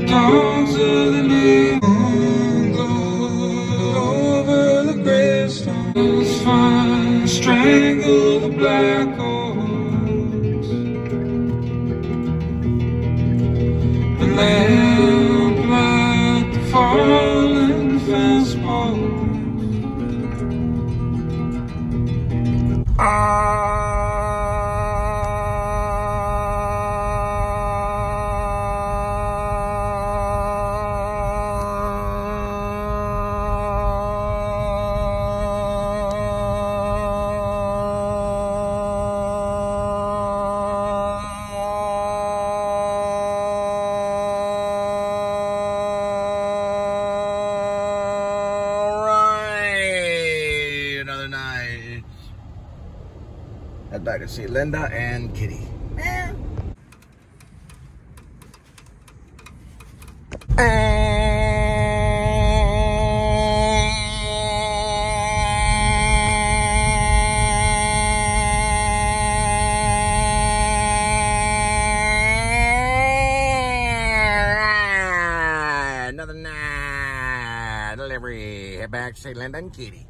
Dogs of the name over the gravestones, find strangle the black oaks. The lamp like the fallen fence post. Head back to see Linda and Kitty. Another night delivery. Head back to see Linda and Kitty.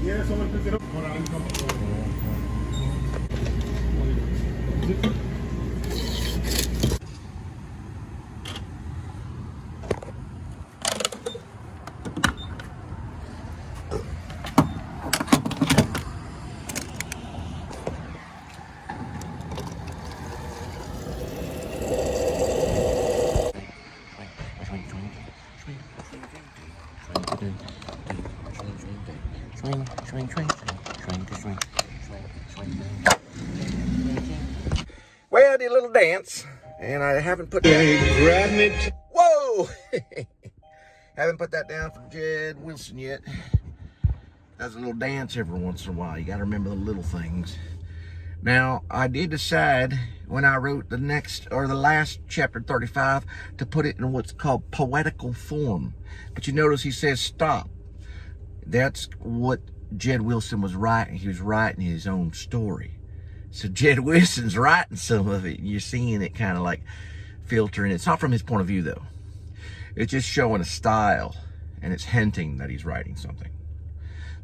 Yeah, someone picked it up. Hold on, let me come Well, I did a little dance, and I haven't put that. Whoa! Haven't put that down for Jed Wilson yet. Does a little dance every once in a while. You got to remember the little things. Now, I did decide when I wrote the last chapter 35 to put it in what's called poetical form. But you notice he says stop. That's what Jed Wilson was writing. He was writing his own story. So Jed Wilson's writing some of it. You're seeing it kind of like filtering. It's not from his point of view, though. It's just showing a style, and it's hinting that he's writing something.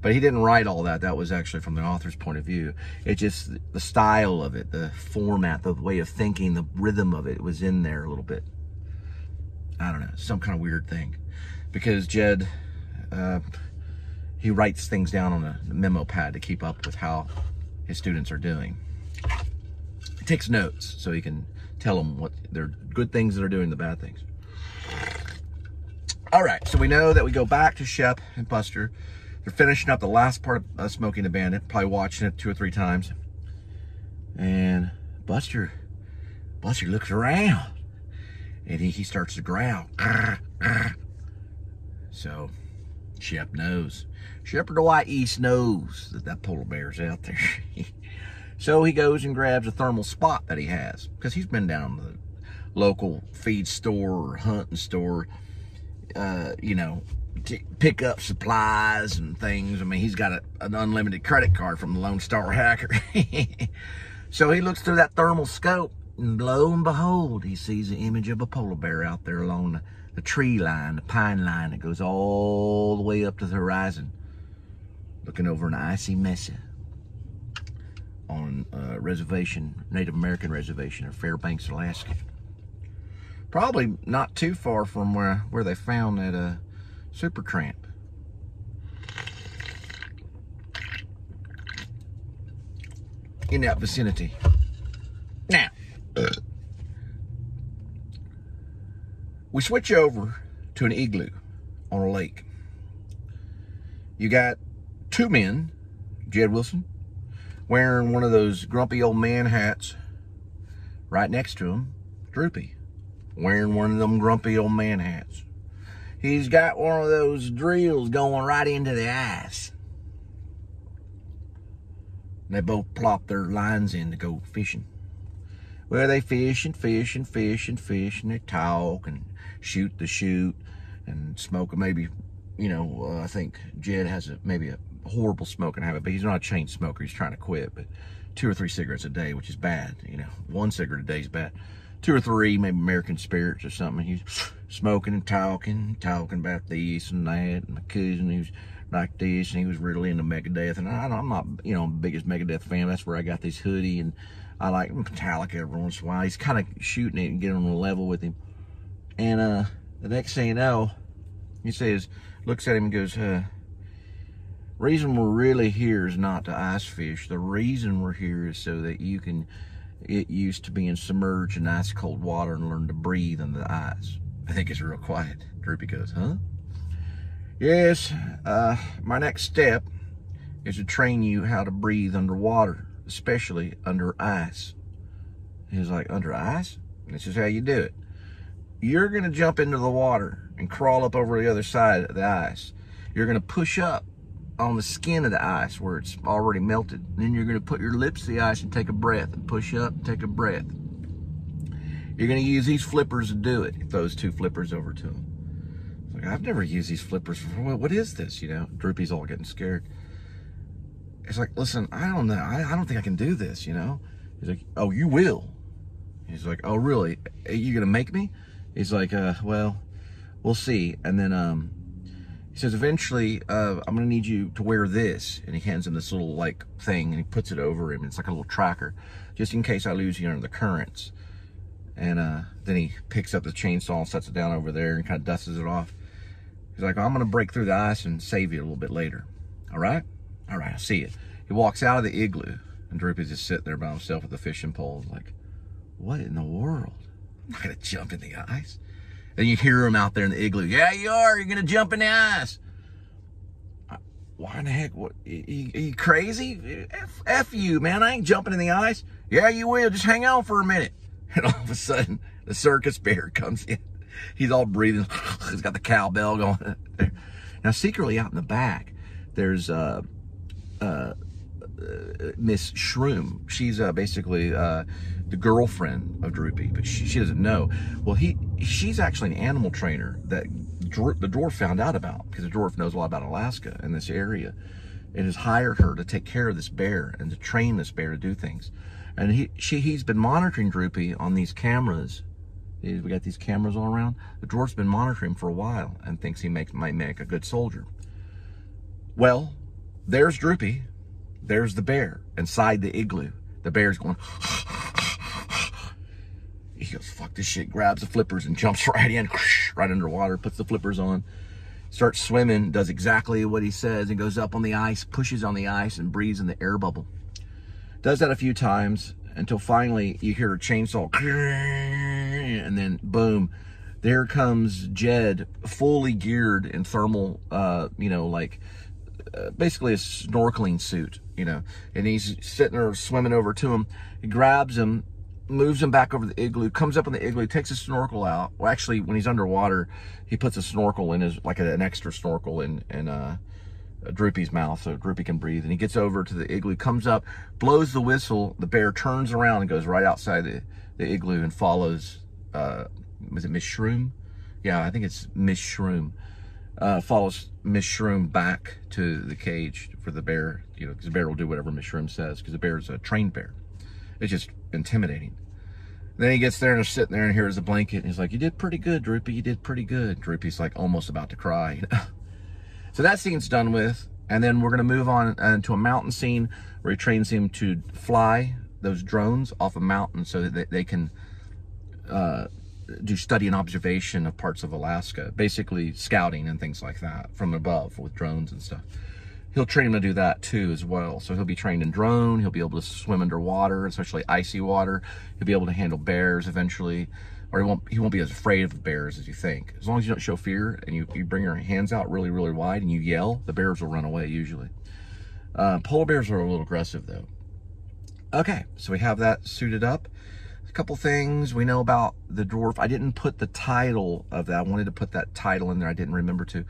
But he didn't write all that. That was actually from the author's point of view. It's just the style of it, the format, the way of thinking, the rhythm of it was in there a little bit. I don't know, some kind of weird thing. Because Jed, he writes things down on a memo pad to keep up with how his students are doing. He takes notes so he can tell them what they're good things that are doing, the bad things. All right, so we know that we go back to Shep and Buster. They're finishing up the last part of Smokey and the Bandit, probably watching it 2 or 3 times. And Buster looks around and he starts to growl. So Shep knows. Shepherd Dwight East knows that that polar bear's out there. So he goes and grabs a thermal spot that he has, because he's been down to the local feed store or hunting store, you know, to pick up supplies and things. I mean, he's got an unlimited credit card from the Lone Star Hacker. So he looks through that thermal scope, and lo and behold, he sees the image of a polar bear out there along the tree line, the pine line that goes all the way up to the horizon, looking over an icy mesa on a reservation, Native American reservation in Fairbanks, Alaska. Probably not too far from where they found that Supertramp. In that vicinity. Now, we switch over to an igloo on a lake. You got two men, Jed Wilson, wearing one of those grumpy old man hats. Right next to him, Droopy, wearing one of them grumpy old man hats. He's got one of those drills going right into the ice. They both plop their lines in to go fishing. Well, they fish and fish and fish and fish, and they talk and shoot the shoot and smoke. Maybe, you know, I think Jed has maybe a horrible smoking habit, but he's not a chain smoker. He's trying to quit, but 2 or 3 cigarettes a day, which is bad. You know, 1 cigarette a day is bad. 2 or 3, maybe American Spirits or something. He's smoking and talking about this and that. And my cousin, he was like this, and he was really into Megadeth. And I'm not, you know, the biggest Megadeth fan. That's where I got this hoodie, and I like Metallica every once in a while. He's kind of shooting it and getting on a level with him. And the next thing you know, he says, looks at him and goes, reason we're really here is not to ice fish. The reason we're here is so that you can get used to being submerged in ice cold water and learn to breathe under the ice. I think it's real quiet. Droopy goes, huh? Yes, my next step is to train you how to breathe underwater, especially under ice. He's like, under ice? This is how you do it. You're going to jump into the water and crawl up over the other side of the ice. You're going to push up on the skin of the ice where it's already melted. And then you're going to put your lips to the ice and take a breath, and push up and take a breath. You're going to use these flippers to do it. He throws 2 flippers over to him. Like, I've never used these flippers before. What is this, you know? Droopy's all getting scared. It's like, listen, I don't know. I don't think I can do this, you know? He's like, oh, you will. He's like, oh, really? Are you going to make me? He's like, well, we'll see. And then he says, eventually, I'm going to need you to wear this. And he hands him this little, like, thing, and he puts it over him. It's like a little tracker, just in case I lose you under the currents. And then he picks up the chainsaw and sets it down over there and kind of dusts it off. He's like, I'm going to break through the ice and save you a little bit later. All right? All right, I'll see you. He walks out of the igloo, and Droopy's just sitting there by himself with the fishing pole. Like, what in the world? I'm not going to jump in the ice. And you hear him out there in the igloo. Yeah, you are. You're going to jump in the ice. Why in the heck? What? Are you crazy? F you, man. I ain't jumping in the ice. Yeah, you will. Just hang on for a minute. And all of a sudden, the circus bear comes in. He's all breathing. He's got the cowbell going there. Now, secretly out in the back, there's Miss Shroom. She's basically the girlfriend of Droopy, but she doesn't know. Well, she's actually an animal trainer that the dwarf found out about, because the dwarf knows a lot about Alaska and this area, and has hired her to take care of this bear and to train this bear to do things. And he's been monitoring Droopy on these cameras. We got these cameras all around. The dwarf's been monitoring him for a while and thinks he might make a good soldier. Well, there's Droopy. There's the bear inside the igloo. The bear's going. He goes, fuck this shit, grabs the flippers and jumps right in, right underwater, puts the flippers on, starts swimming, does exactly what he says, and goes up on the ice, pushes on the ice, and breathes in the air bubble. Does that a few times until finally you hear a chainsaw, and then boom, there comes Jed, fully geared in thermal, you know, like basically a snorkeling suit, you know, and he's sitting there swimming over to him. He grabs him, moves him back over the igloo, comes up in the igloo, takes his snorkel out. Well, actually, when he's underwater, he puts a snorkel in his, like an extra snorkel in Droopy's mouth so Droopy can breathe. And he gets over to the igloo, comes up, blows the whistle. The bear turns around and goes right outside the igloo and follows, was it Miss Shroom? Yeah, I think it's Miss Shroom. Follows Miss Shroom back to the cage for the bear, you know, because the bear will do whatever Miss Shroom says, because the bear is a trained bear. It's just intimidating. Then he gets there and is sitting there and here's a blanket. And he's like, you did pretty good, Droopy. You did pretty good. Droopy's like almost about to cry. So that scene's done with. And then we're going to move on to a mountain scene where he trains him to fly those drones off a mountain so that they can do study and observation of parts of Alaska, basically scouting and things like that from above with drones and stuff. He'll train him to do that too as well. So he'll be trained in drone, he'll be able to swim underwater, especially icy water. He'll be able to handle bears eventually, or he won't be as afraid of bears as you think. As long as you don't show fear and you bring your hands out really, really wide and you yell, the bears will run away usually. Polar bears are a little aggressive though. Okay, so we have that suited up. A couple things we know about the dwarf. I didn't put the title of that. I wanted to put that title in there. I didn't remember to.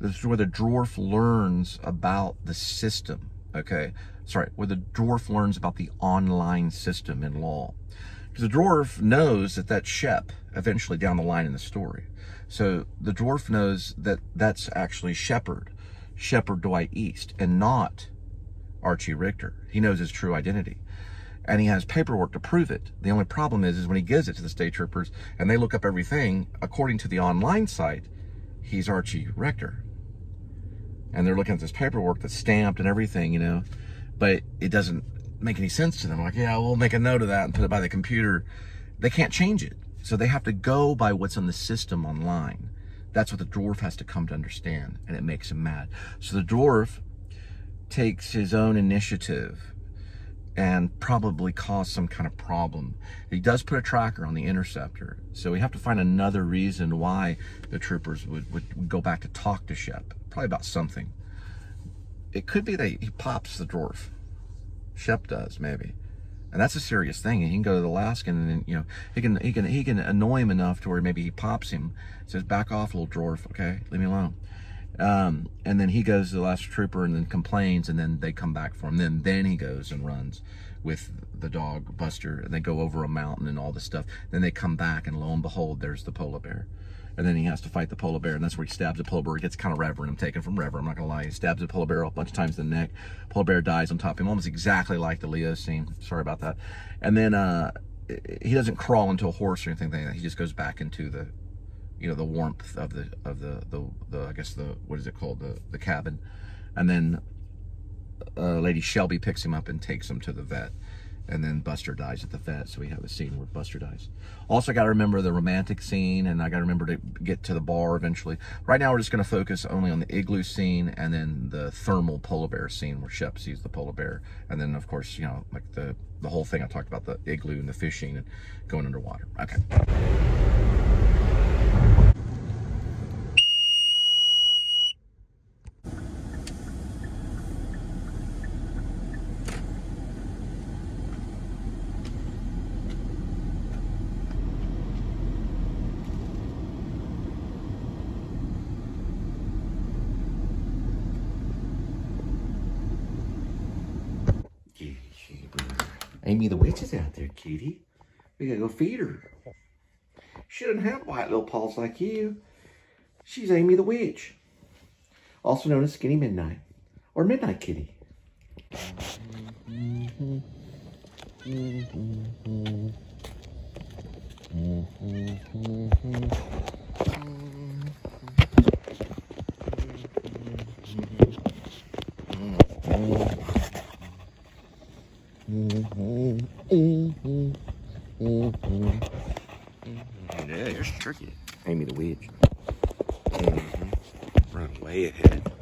This is where the dwarf learns about the system, okay? Sorry, where the dwarf learns about the online system in law. Because the dwarf knows that Shep eventually down the line in the story. So the dwarf knows that that's actually Shepard Dwight East, and not Archie Richter. He knows his true identity. And he has paperwork to prove it. The only problem is when he gives it to the state troopers and they look up everything, according to the online site, he's Archie Richter. And they're looking at this paperwork that's stamped and everything, you know, but it doesn't make any sense to them. Like, yeah, we'll make a note of that and put it by the computer. They can't change it. So they have to go by what's on the system online. That's what the dwarf has to come to understand, and it makes him mad. So the dwarf takes his own initiative and probably cause some kind of problem. He does put a tracker on the interceptor, so we have to find another reason why the troopers would go back to talk to Shep. Probably about something. It could be that he pops the dwarf. Shep does, maybe. And that's a serious thing. He can go to the Alaskan and then, you know, he can annoy him enough to where maybe he pops him, says, back off, little dwarf, okay? Leave me alone. And then he goes to the last trooper and then complains, and then they come back for him. Then he goes and runs with the dog Buster, and they go over a mountain and all this stuff. Then they come back, and lo and behold, there's the polar bear. And then he has to fight the polar bear, and that's where he stabs the polar bear. It gets kind of reverent. I'm taken from reverent, I'm not gonna lie. He stabs the polar bear a bunch of times in the neck. Polar bear dies on top of him, almost exactly like the Leo scene. Sorry about that. And then he doesn't crawl into a horse or anything like that. He just goes back into the, you know, the warmth of the I guess what is it called, the cabin. And then Lady Shelby picks him up and takes him to the vet. And then Buster dies at the vet, so we have a scene where Buster dies. Also, I got to remember the romantic scene, and I got to remember to get to the bar eventually. Right now, we're just going to focus only on the igloo scene and then the thermal polar bear scene where Shep sees the polar bear. And then, of course, you know, like the whole thing I talked about, the igloo and the fishing and going underwater. Okay. Amy the witch is out there, kitty. We gotta go feed her. She doesn't have white little paws like you. She's Amy the witch, also known as Skinny Midnight or Midnight Kitty. Yeah, here's Tricky. Amy the witch. Run way ahead.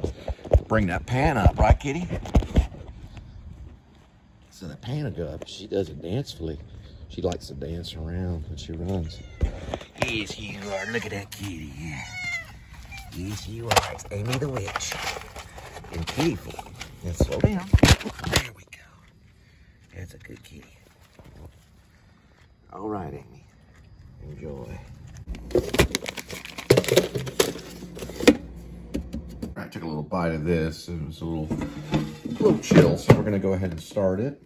Bring that pan up, right, kitty? So the pan will go up. She doesn't dancefully. She likes to dance around when she runs. Yes, you are. Look at that kitty. Yes, you are. It's Amy the witch. In kitty form. And slow down. There we go. That's a good kitty. All right, Amy. Enjoy. I took a little bite of this. It was a little chill, so we're going to go ahead and start it.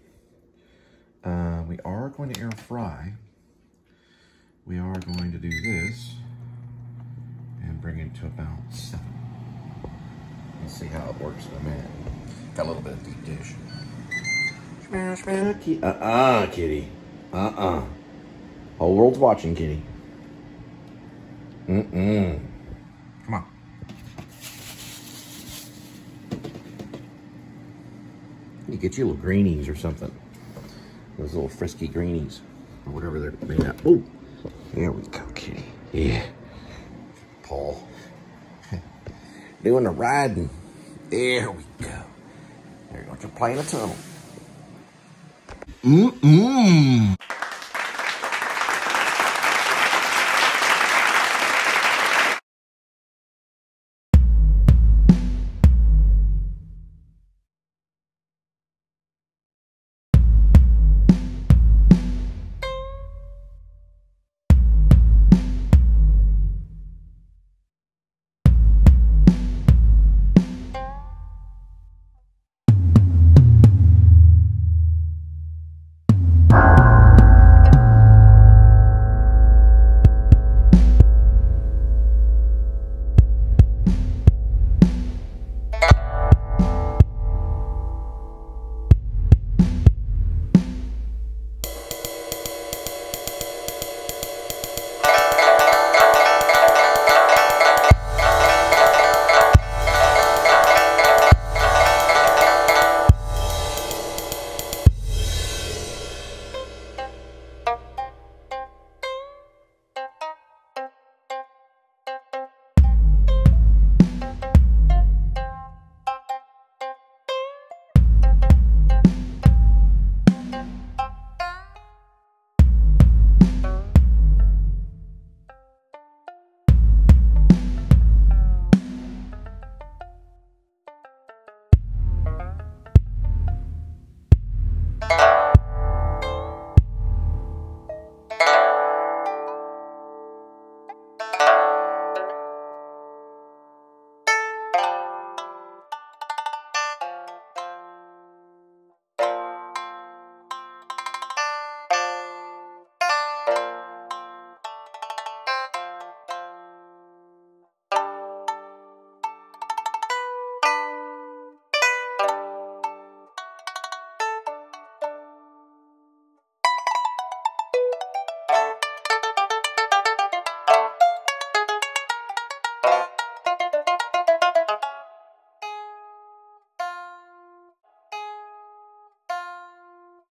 We are going to air fry. We are going to do this and bring it to about 7. Let's see how it works in a minute. Got a little bit of deep dish. Kitty. Whole world's watching, kitty. Come on. You get you little greenies or something. Those little frisky greenies. Or whatever they're made out. Oh, there we go, kitty. Yeah. Paul. Doing the riding. There we go. There you go. You're playing a tunnel.